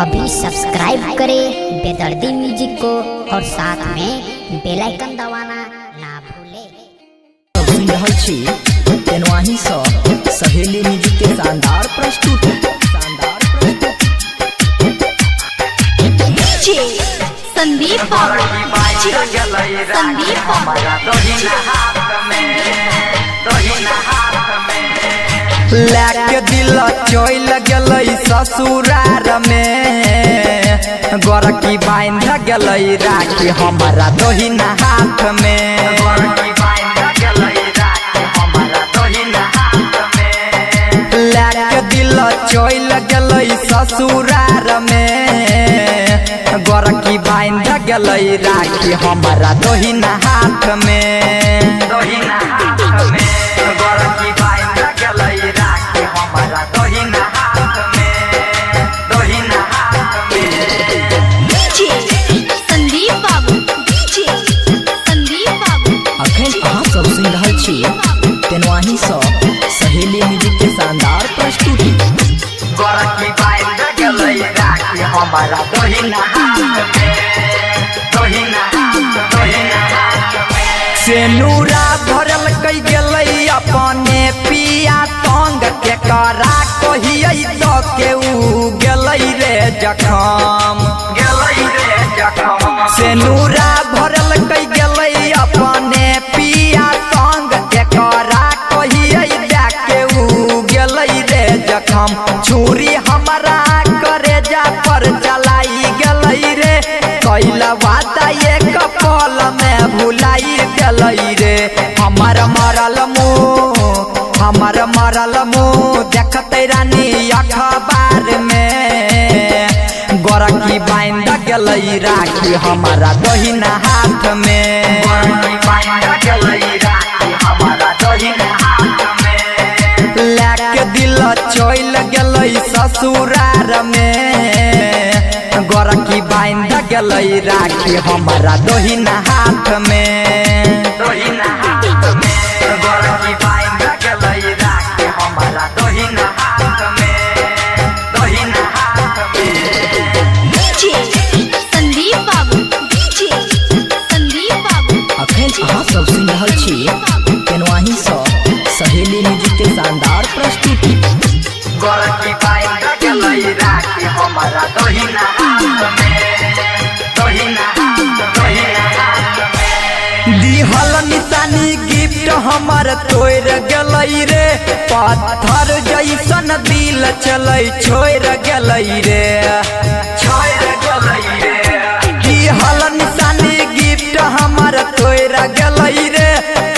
अभी सब्सक्राइब करें बेदर्दी म्यूजिक को और साथ में बेल आइकन दबाना ना भूलें। सुन रहल छी तेनवाही सहेली म्यूजिक के शानदार प्रस्तुति संदीप लेके दिल चोइल गलई ससुरार में गोरकी बांध गलई राखी हमारा दोहिना हाथ में लेके दिल चोइल गलई ससुरार में गोरकी बांध गलई राखी हमारा दोहिना हाथ में गोरकी बांध गलई राखी हमारा दोहिना हाथ में संदीप बाबू अखन अहाँ सब सुन रहल छी तेनवाही सहेली म्यूजिक के शानदार प्रस्तुति गोरकी बांध गलई राखी हमारा दोहिना हाथ में सेनुरा भरल कई गलई अपने पिया तंग के करा कहिए तो के उ गलई रे जखम सेनुरा भरल कई गलई अपने पिया तंग के करा कहिए के उ गलई रे जखम छुरी हमारा करे जा पर चलाई गलई रे कैला वादा एक पल में भुलाई गलई रे हमार मरल मुँह देखते रानी अखबार में गोरकी बांध गलई राखी हमारा दोहिना हाथ में लेके दिल चोइल गलई ससुरार में गोरकी बांध गलई राखी हमारा दोहिना हाथ में गोरकी बांध गलई राखी हमारा दोहिना हाथ में संदीप बाबू अखन अहाँ सब सुन रहल छी तेनवाही सहेली म्यूजिक के शानदार प्रस्तुति गोरकी बांध गलई राखी हमारा दोहिना हाथ में दिहल निशानी गिफ्ट हमर तोड़ गलई रे पत्थर जैसन दिल चलई छोड़ गलई रे दिहल निशानी गिफ्ट हमर तोड़ गलई रे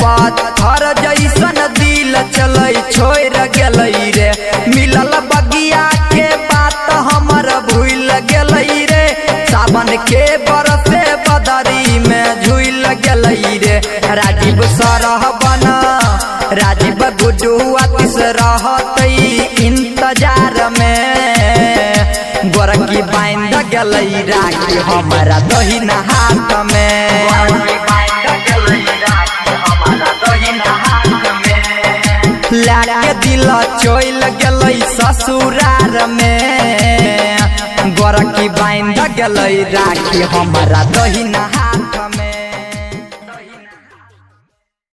पत्थर जैसन दिल चलई छोड़ गलई रे मिलल बगिया के बात हमर भूल गलई रे सावन के बरसे बदरी में झूल गलई रे राजीव सरह बना राजीव गुड्डू आतिश रहतई इंतजार में गोरकी बांध गलई राखी हमारा दोहिना हाथ में लाके दिल चोइल गलई ससुरार में गोरकी बांध गलई राखी हमारा दोहिना हाथ